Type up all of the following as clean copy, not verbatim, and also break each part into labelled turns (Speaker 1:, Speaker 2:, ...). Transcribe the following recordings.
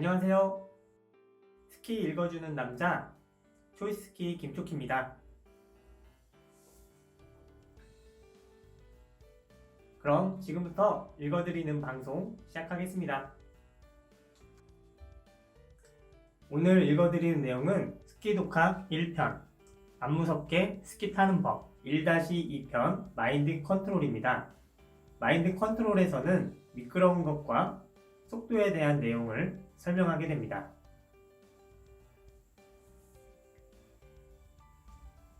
Speaker 1: 안녕하세요. 스키 읽어주는 남자 초이스키 김초키입니다. 그럼 지금부터 읽어드리는 방송 시작하겠습니다. 오늘 읽어드리는 내용은 스키 독학 1편 안 무섭게 스키 타는 법 1-2편 마인드 컨트롤입니다. 마인드 컨트롤에서는 미끄러운 것과 속도에 대한 내용을 설명하게 됩니다.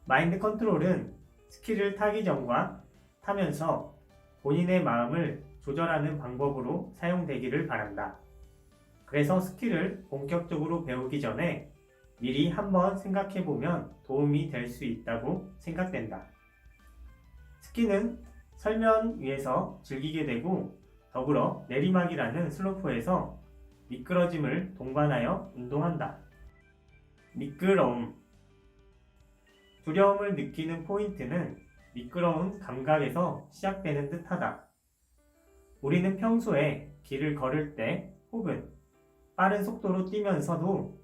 Speaker 1: 마인드 컨트롤은 스키를 타기 전과 타면서 본인의 마음을 조절하는 방법으로 사용되기를 바란다. 그래서 스키를 본격적으로 배우기 전에 미리 한번 생각해보면 도움이 될 수 있다고 생각된다. 스키는 설면 위에서 즐기게 되고 더불어 내리막이라는 슬로프에서 미끄러짐을 동반하여 운동한다. 미끄러움. 두려움을 느끼는 포인트는 미끄러운 감각에서 시작되는 듯하다. 우리는 평소에 길을 걸을 때 혹은 빠른 속도로 뛰면서도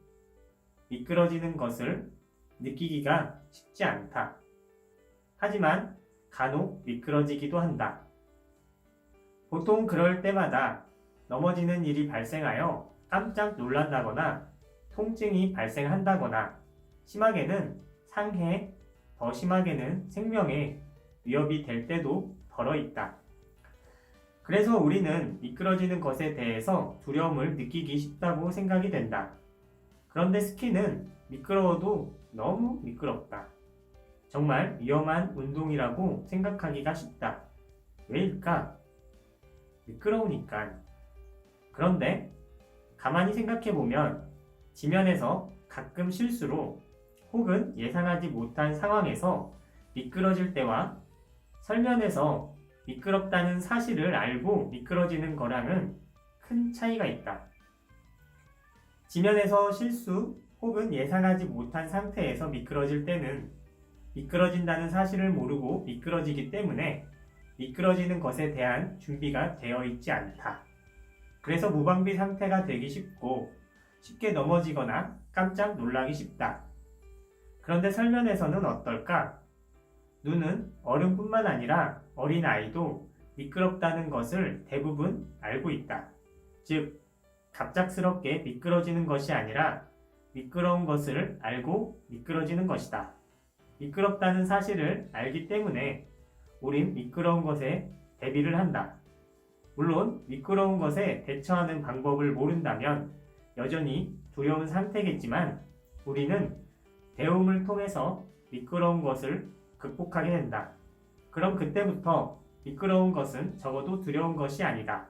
Speaker 1: 미끄러지는 것을 느끼기가 쉽지 않다. 하지만 간혹 미끄러지기도 한다. 보통 그럴 때마다 넘어지는 일이 발생하여 깜짝 놀란다거나 통증이 발생한다거나 심하게는 상해, 더 심하게는 생명에 위협이 될 때도 덜어 있다. 그래서 우리는 미끄러지는 것에 대해서 두려움을 느끼기 쉽다고 생각이 된다. 그런데 스키는 미끄러워도 너무 미끄럽다. 정말 위험한 운동이라고 생각하기가 쉽다. 왜일까? 미끄러우니까. 그런데 가만히 생각해보면 지면에서 가끔 실수로 혹은 예상하지 못한 상황에서 미끄러질 때와 설면에서 미끄럽다는 사실을 알고 미끄러지는 거랑은 큰 차이가 있다. 지면에서 실수 혹은 예상하지 못한 상태에서 미끄러질 때는 미끄러진다는 사실을 모르고 미끄러지기 때문에 미끄러지는 것에 대한 준비가 되어 있지 않다. 그래서 무방비 상태가 되기 쉽고 쉽게 넘어지거나 깜짝 놀라기 쉽다. 그런데 설면에서는 어떨까? 눈은 어른뿐만 아니라 어린아이도 미끄럽다는 것을 대부분 알고 있다. 즉, 갑작스럽게 미끄러지는 것이 아니라 미끄러운 것을 알고 미끄러지는 것이다. 미끄럽다는 사실을 알기 때문에 우린 미끄러운 것에 대비를 한다. 물론 미끄러운 것에 대처하는 방법을 모른다면 여전히 두려운 상태겠지만 우리는 배움을 통해서 미끄러운 것을 극복하게 된다. 그럼 그때부터 미끄러운 것은 적어도 두려운 것이 아니다.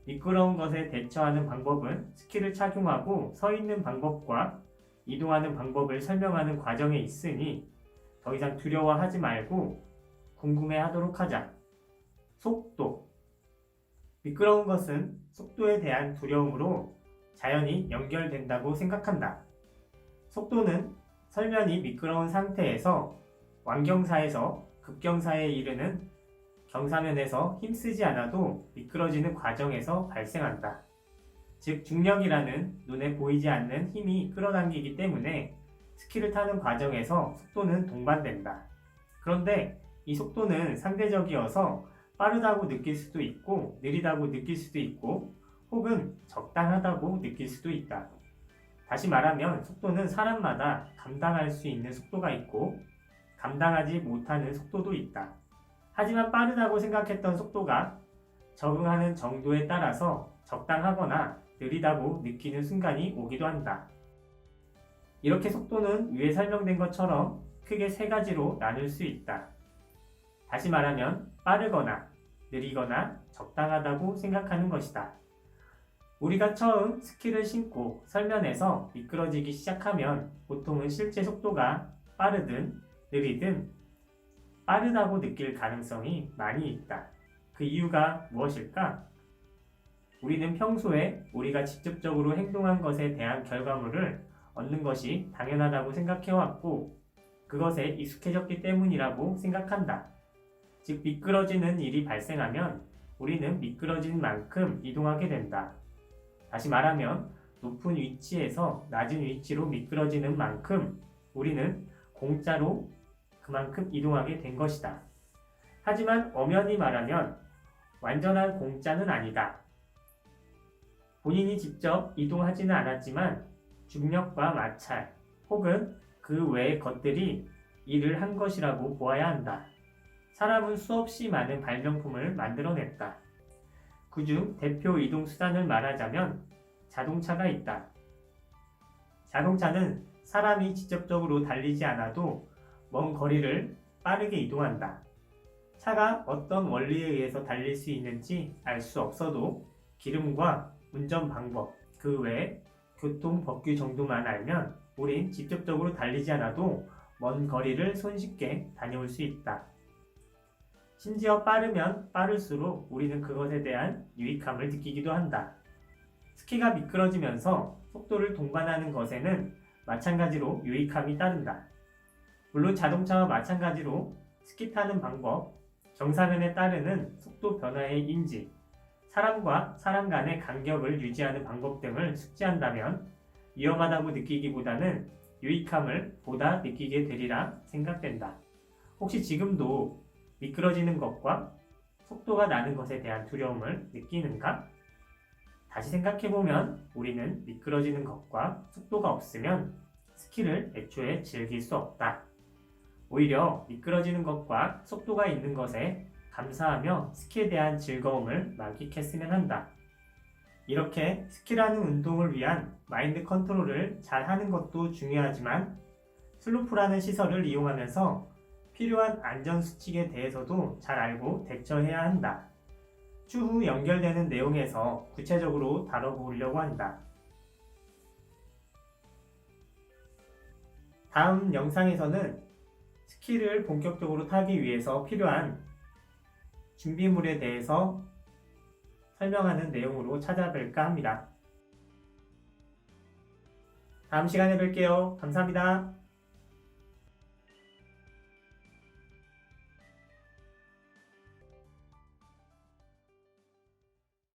Speaker 1: 미끄러운 것에 대처하는 방법은 스키를 착용하고 서 있는 방법과 이동하는 방법을 설명하는 과정에 있으니 더 이상 두려워하지 말고 궁금해하도록 하자. 속도. 미끄러운 것은 속도에 대한 두려움으로 자연히 연결된다고 생각한다. 속도는 설면이 미끄러운 상태에서 완경사에서 급경사에 이르는 경사면에서 힘쓰지 않아도 미끄러지는 과정에서 발생한다. 즉 중력이라는 눈에 보이지 않는 힘이 끌어당기기 때문에 스키를 타는 과정에서 속도는 동반된다. 그런데 이 속도는 상대적이어서 빠르다고 느낄 수도 있고 느리다고 느낄 수도 있고 혹은 적당하다고 느낄 수도 있다. 다시 말하면 속도는 사람마다 감당할 수 있는 속도가 있고 감당하지 못하는 속도도 있다. 하지만 빠르다고 생각했던 속도가 적응하는 정도에 따라서 적당하거나 느리다고 느끼는 순간이 오기도 한다. 이렇게 속도는 위에 설명된 것처럼 크게 세 가지로 나눌 수 있다. 다시 말하면 빠르거나 느리거나 적당하다고 생각하는 것이다. 우리가 처음 스키를 신고 설면에서 미끄러지기 시작하면 보통은 실제 속도가 빠르든 느리든 빠르다고 느낄 가능성이 많이 있다. 그 이유가 무엇일까? 우리는 평소에 우리가 직접적으로 행동한 것에 대한 결과물을 얻는 것이 당연하다고 생각해왔고 그것에 익숙해졌기 때문이라고 생각한다. 즉 미끄러지는 일이 발생하면 우리는 미끄러진 만큼 이동하게 된다. 다시 말하면 높은 위치에서 낮은 위치로 미끄러지는 만큼 우리는 공짜로 그만큼 이동하게 된 것이다. 하지만 엄연히 말하면 완전한 공짜는 아니다. 본인이 직접 이동하지는 않았지만 중력과 마찰 혹은 그 외의 것들이 일을 한 것이라고 보아야 한다. 사람은 수없이 많은 발명품을 만들어냈다. 그중 대표 이동 수단을 말하자면 자동차가 있다. 자동차는 사람이 직접적으로 달리지 않아도 먼 거리를 빠르게 이동한다. 차가 어떤 원리에 의해서 달릴 수 있는지 알 수 없어도 기름과 운전 방법, 그 외 교통 법규 정도만 알면 우린 직접적으로 달리지 않아도 먼 거리를 손쉽게 다녀올 수 있다. 심지어 빠르면 빠를수록 우리는 그것에 대한 유익함을 느끼기도 한다. 스키가 미끄러지면서 속도를 동반하는 것에는 마찬가지로 유익함이 따른다. 물론 자동차와 마찬가지로 스키 타는 방법, 경사면에 따르는 속도 변화의 인지, 사람과 사람 간의 간격을 유지하는 방법 등을 숙지한다면 위험하다고 느끼기보다는 유익함을 보다 느끼게 되리라 생각된다. 혹시 지금도 미끄러지는 것과 속도가 나는 것에 대한 두려움을 느끼는가? 다시 생각해보면 우리는 미끄러지는 것과 속도가 없으면 스키를 애초에 즐길 수 없다. 오히려 미끄러지는 것과 속도가 있는 것에 감사하며 스키에 대한 즐거움을 만끽했으면 한다. 이렇게 스키라는 운동을 위한 마인드 컨트롤을 잘 하는 것도 중요하지만 슬로프라는 시설을 이용하면서 필요한 안전수칙에 대해서도 잘 알고 대처해야 한다. 추후 연결되는 내용에서 구체적으로 다뤄보려고 한다. 다음 영상에서는 스키를 본격적으로 타기 위해서 필요한 준비물에 대해서 설명하는 내용으로 찾아뵐까 합니다. 다음 시간에 뵐게요. 감사합니다.